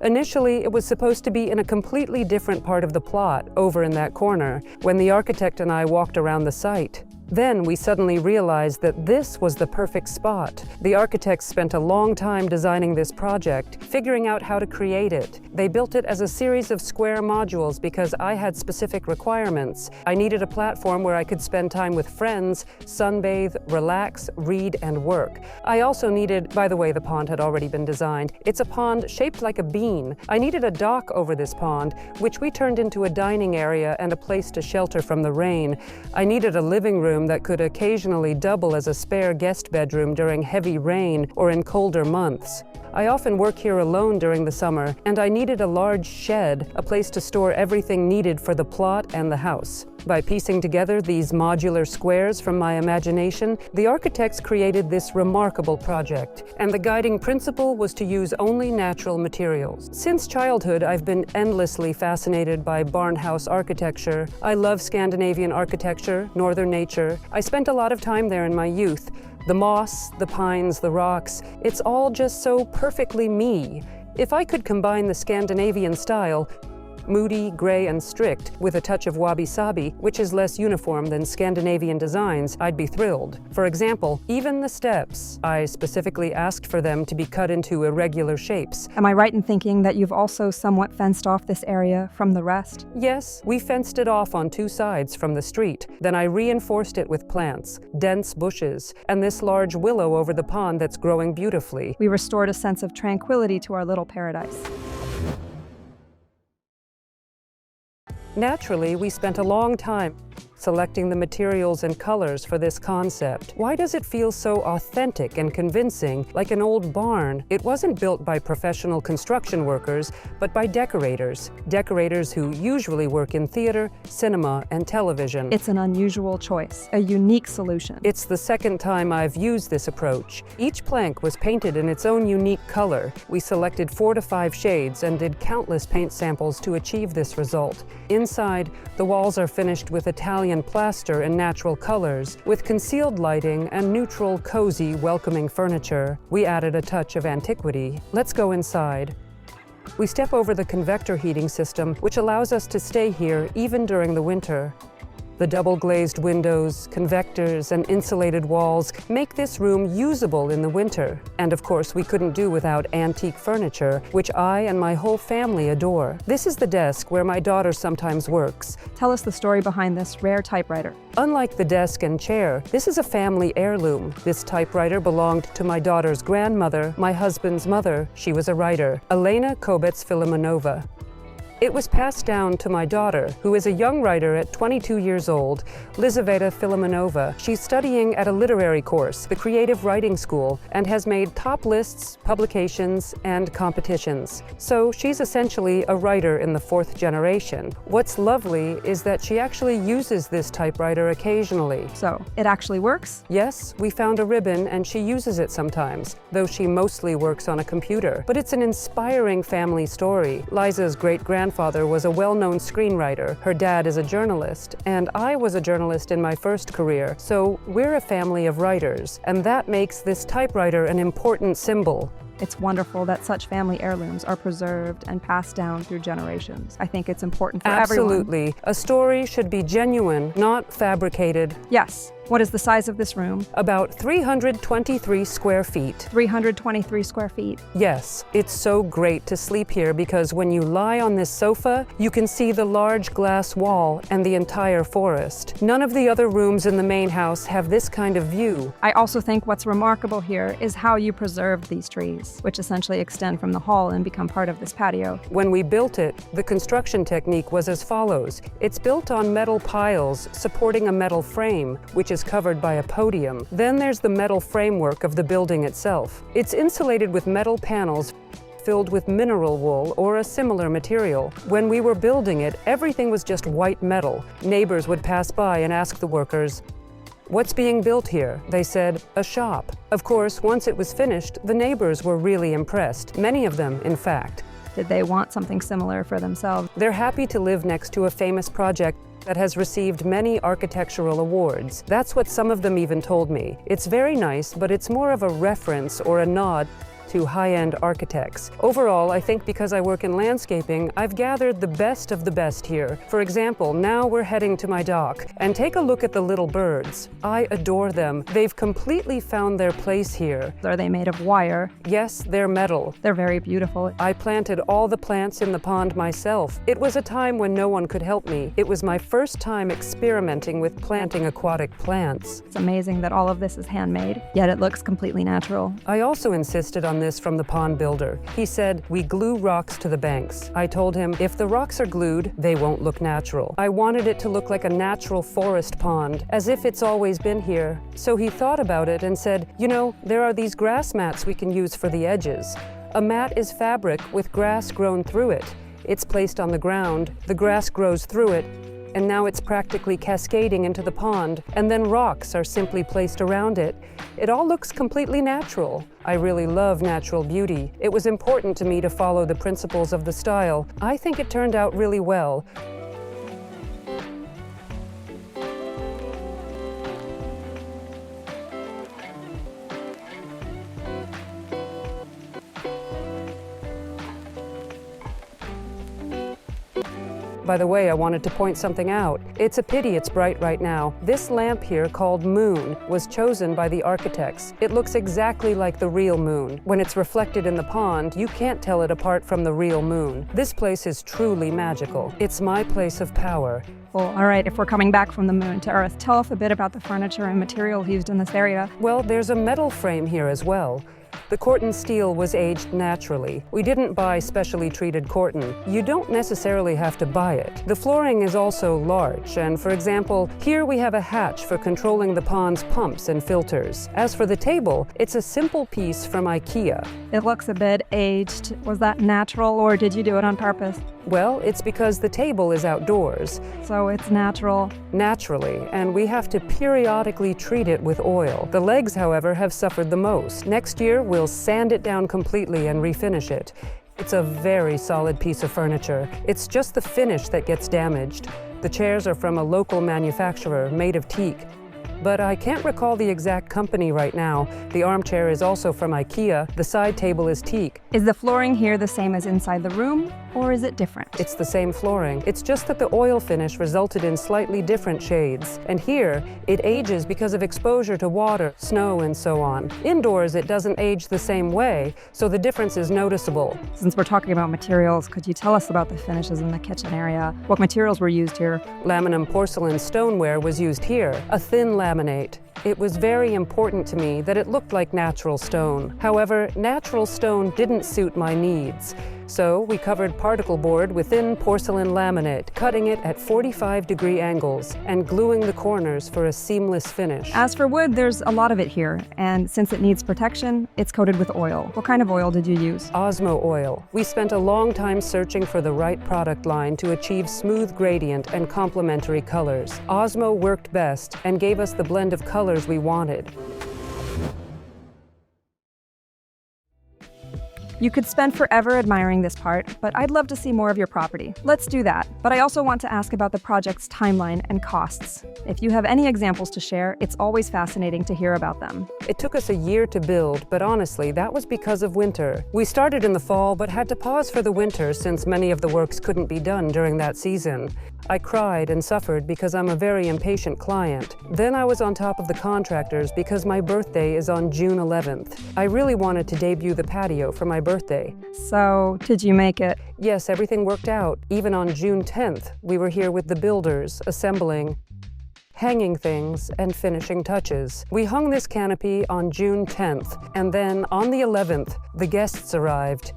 Initially, it was supposed to be in a completely different part of the plot, over in that corner, when the architect and I walked around the site. Then we suddenly realized that this was the perfect spot. The architects spent a long time designing this project, figuring out how to create it. They built it as a series of square modules because I had specific requirements. I needed a platform where I could spend time with friends, sunbathe, relax, read, and work. I also needed, by the way, the pond had already been designed. It's a pond shaped like a bean. I needed a dock over this pond, which we turned into a dining area and a place to shelter from the rain. I needed a living room that could occasionally double as a spare guest bedroom during heavy rain or in colder months. I often work here alone during the summer, and I needed a large shed, a place to store everything needed for the plot and the house. By piecing together these modular squares from my imagination, the architects created this remarkable project, and the guiding principle was to use only natural materials. Since childhood, I've been endlessly fascinated by barnhouse architecture. I love Scandinavian architecture, northern nature. I spent a lot of time there in my youth. The moss, the pines, the rocks, it's all just so perfectly me. If I could combine the Scandinavian style, moody, gray, and strict, with a touch of wabi-sabi, which is less uniform than Scandinavian designs, I'd be thrilled. For example, even the steps, I specifically asked for them to be cut into irregular shapes. Am I right in thinking that you've also somewhat fenced off this area from the rest? Yes, we fenced it off on two sides from the street. Then I reinforced it with plants, dense bushes, and this large willow over the pond that's growing beautifully. We restored a sense of tranquility to our little paradise. Naturally, we spent a long time selecting the materials and colors for this concept. Why does it feel so authentic and convincing, like an old barn? It wasn't built by professional construction workers, but by decorators. Decorators who usually work in theater, cinema, and television. It's an unusual choice, a unique solution. It's the second time I've used this approach. Each plank was painted in its own unique color. We selected 4 to 5 shades and did countless paint samples to achieve this result. Inside, the walls are finished with Italian plaster in natural colors, with concealed lighting and neutral, cozy, welcoming furniture. We added a touch of antiquity. Let's go inside. We step over the convector heating system, which allows us to stay here even during the winter. The double-glazed windows, convectors, and insulated walls make this room usable in the winter. And of course, we couldn't do without antique furniture, which I and my whole family adore. This is the desk where my daughter sometimes works. Tell us the story behind this rare typewriter. Unlike the desk and chair, this is a family heirloom. This typewriter belonged to my daughter's grandmother, my husband's mother. She was a writer, Elena Kobets-Filimonova. It was passed down to my daughter, who is a young writer at 22 years old, Lizaveta Filimonova. She's studying at a literary course, the Creative Writing School, and has made top lists, publications, and competitions. So she's essentially a writer in the 4th generation. What's lovely is that she actually uses this typewriter occasionally. So, it actually works? Yes, we found a ribbon and she uses it sometimes, though she mostly works on a computer. But it's an inspiring family story. Liza's great-grandfather was a well-known screenwriter, her dad is a journalist, and I was a journalist in my first career, so we're a family of writers, and that makes this typewriter an important symbol. It's wonderful that such family heirlooms are preserved and passed down through generations. I think it's important for everyone. Absolutely. A story should be genuine, not fabricated. Yes. What is the size of this room? About 323 square feet. 323 square feet. Yes, it's so great to sleep here because when you lie on this sofa, you can see the large glass wall and the entire forest. None of the other rooms in the main house have this kind of view. I also think what's remarkable here is how you preserved these trees, which essentially extend from the hall and become part of this patio. When we built it, the construction technique was as follows. It's built on metal piles supporting a metal frame, which is covered by a podium. Then there's the metal framework of the building itself. It's insulated with metal panels filled with mineral wool or a similar material. When we were building it, everything was just white metal. Neighbors would pass by and ask the workers, "What's being built here?" They said, "A shop." Of course, once it was finished, the neighbors were really impressed. Many of them, in fact. Did they want something similar for themselves? They're happy to live next to a famous project that has received many architectural awards. That's what some of them even told me. It's very nice, but it's more of a reference or a nod to high-end architects. Overall, I think because I work in landscaping, I've gathered the best of the best here. For example, now we're heading to my dock, and take a look at the little birds. I adore them. They've completely found their place here. Are they made of wire? Yes, they're metal. They're very beautiful. I planted all the plants in the pond myself. It was a time when no one could help me. It was my first time experimenting with planting aquatic plants. It's amazing that all of this is handmade, yet it looks completely natural. I also insisted on this from the pond builder. He said, "We glue rocks to the banks." I told him, if the rocks are glued, they won't look natural. I wanted it to look like a natural forest pond, as if it's always been here. So he thought about it and said, "You know, there are these grass mats we can use for the edges. A mat is fabric with grass grown through it. It's placed on the ground, the grass grows through it, and now it's practically cascading into the pond, and then rocks are simply placed around it. It all looks completely natural." I really love natural beauty. It was important to me to follow the principles of the style. I think it turned out really well. By the way, I wanted to point something out. It's a pity it's bright right now. This lamp here, called Moon, was chosen by the architects. It looks exactly like the real moon. When it's reflected in the pond, you can't tell it apart from the real moon. This place is truly magical. It's my place of power. Well, all right, if we're coming back from the moon to Earth, tell us a bit about the furniture and materials used in this area. Well, there's a metal frame here as well. The Corten steel was aged naturally. We didn't buy specially treated Corten. You don't necessarily have to buy it. The flooring is also large, and for example, here we have a hatch for controlling the pond's pumps and filters. As for the table, it's a simple piece from IKEA. It looks a bit aged. Was that natural, or did you do it on purpose? Well, it's because the table is outdoors. So it's natural. Naturally, and we have to periodically treat it with oil. The legs, however, have suffered the most. Next year, we'll sand it down completely and refinish it. It's a very solid piece of furniture. It's just the finish that gets damaged. The chairs are from a local manufacturer made of teak. But I can't recall the exact company right now. The armchair is also from IKEA. The side table is teak. Is the flooring here the same as inside the room, or is it different? It's the same flooring. It's just that the oil finish resulted in slightly different shades. And here, it ages because of exposure to water, snow, and so on. Indoors, it doesn't age the same way, so the difference is noticeable. Since we're talking about materials, could you tell us about the finishes in the kitchen area? What materials were used here? Laminum porcelain stoneware was used here, a thin laminate. It was very important to me that it looked like natural stone. However, natural stone didn't suit my needs. So we covered particle board with thin porcelain laminate, cutting it at 45-degree angles and gluing the corners for a seamless finish. As for wood, there's a lot of it here, and since it needs protection, it's coated with oil. What kind of oil did you use? Osmo oil. We spent a long time searching for the right product line to achieve smooth gradient and complementary colors. Osmo worked best and gave us the blend of colors we wanted. You could spend forever admiring this part, but I'd love to see more of your property. Let's do that. But I also want to ask about the project's timeline and costs. If you have any examples to share, it's always fascinating to hear about them. It took us a year to build, but honestly, that was because of winter. We started in the fall, but had to pause for the winter since many of the works couldn't be done during that season. I cried and suffered because I'm a very impatient client. Then I was on top of the contractors because my birthday is on June 11th. I really wanted to debut the patio for my birthday. So, did you make it? Yes, everything worked out. Even on June 10th, we were here with the builders, assembling, hanging things, and finishing touches. We hung this canopy on June 10th, and then on the 11th, the guests arrived.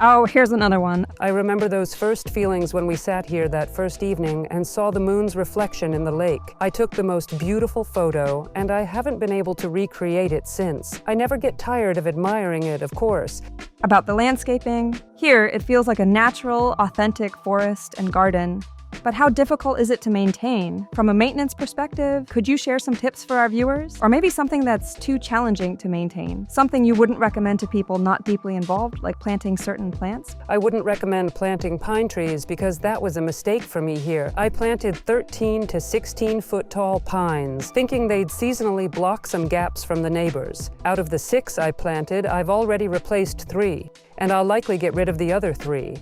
Oh, here's another one. I remember those first feelings when we sat here that first evening and saw the moon's reflection in the lake. I took the most beautiful photo, and I haven't been able to recreate it since. I never get tired of admiring it, of course. About the landscaping, here it feels like a natural, authentic forest and garden. But how difficult is it to maintain? From a maintenance perspective, could you share some tips for our viewers? Or maybe something that's too challenging to maintain? Something you wouldn't recommend to people not deeply involved, like planting certain plants? I wouldn't recommend planting pine trees because that was a mistake for me here. I planted 13 to 16 foot tall pines, thinking they'd seasonally block some gaps from the neighbors. Out of the 6 I planted, I've already replaced 3, and I'll likely get rid of the other 3.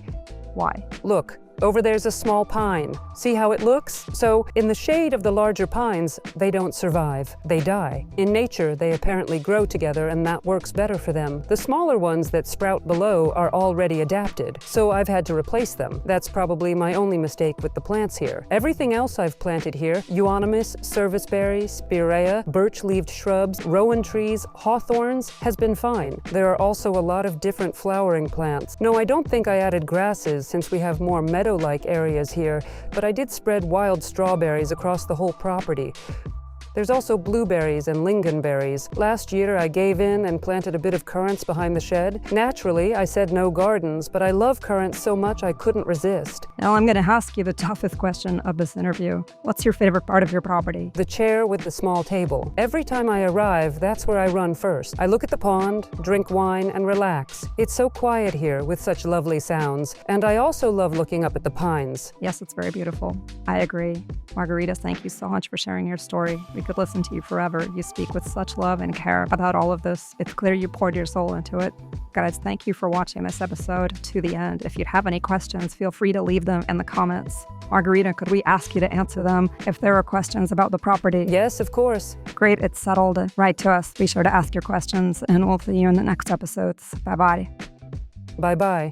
Why? Look, over there's a small pine. See how it looks? So, in the shade of the larger pines, they don't survive. They die. In nature, they apparently grow together and that works better for them. The smaller ones that sprout below are already adapted, so I've had to replace them. That's probably my only mistake with the plants here. Everything else I've planted here, euonymus, serviceberry, spirea, birch-leaved shrubs, rowan trees, hawthorns, has been fine. There are also a lot of different flowering plants. No, I don't think I added grasses since we have more meadow-like areas here, but I did spread wild strawberries across the whole property. There's also blueberries and lingonberries. Last year I gave in and planted a bit of currants behind the shed. Naturally, I said no gardens, but I love currants so much I couldn't resist. Now I'm going to ask you the toughest question of this interview. What's your favorite part of your property? The chair with the small table. Every time I arrive, that's where I run first. I look at the pond, drink wine, and relax. It's so quiet here with such lovely sounds, and I also love looking up at the pines. Yes, it's very beautiful. I agree. Margarita, thank you so much for sharing your story. We could listen to you forever. You speak with such love and care about all of this. It's clear you poured your soul into it. Guys, thank you for watching this episode to the end. If you have any questions, feel free to leave them in the comments. Margarita, could we ask you to answer them if there are questions about the property? Yes, of course. Great, it's settled. Write to us. Be sure to ask your questions, and we'll see you in the next episodes. Bye-bye. Bye-bye.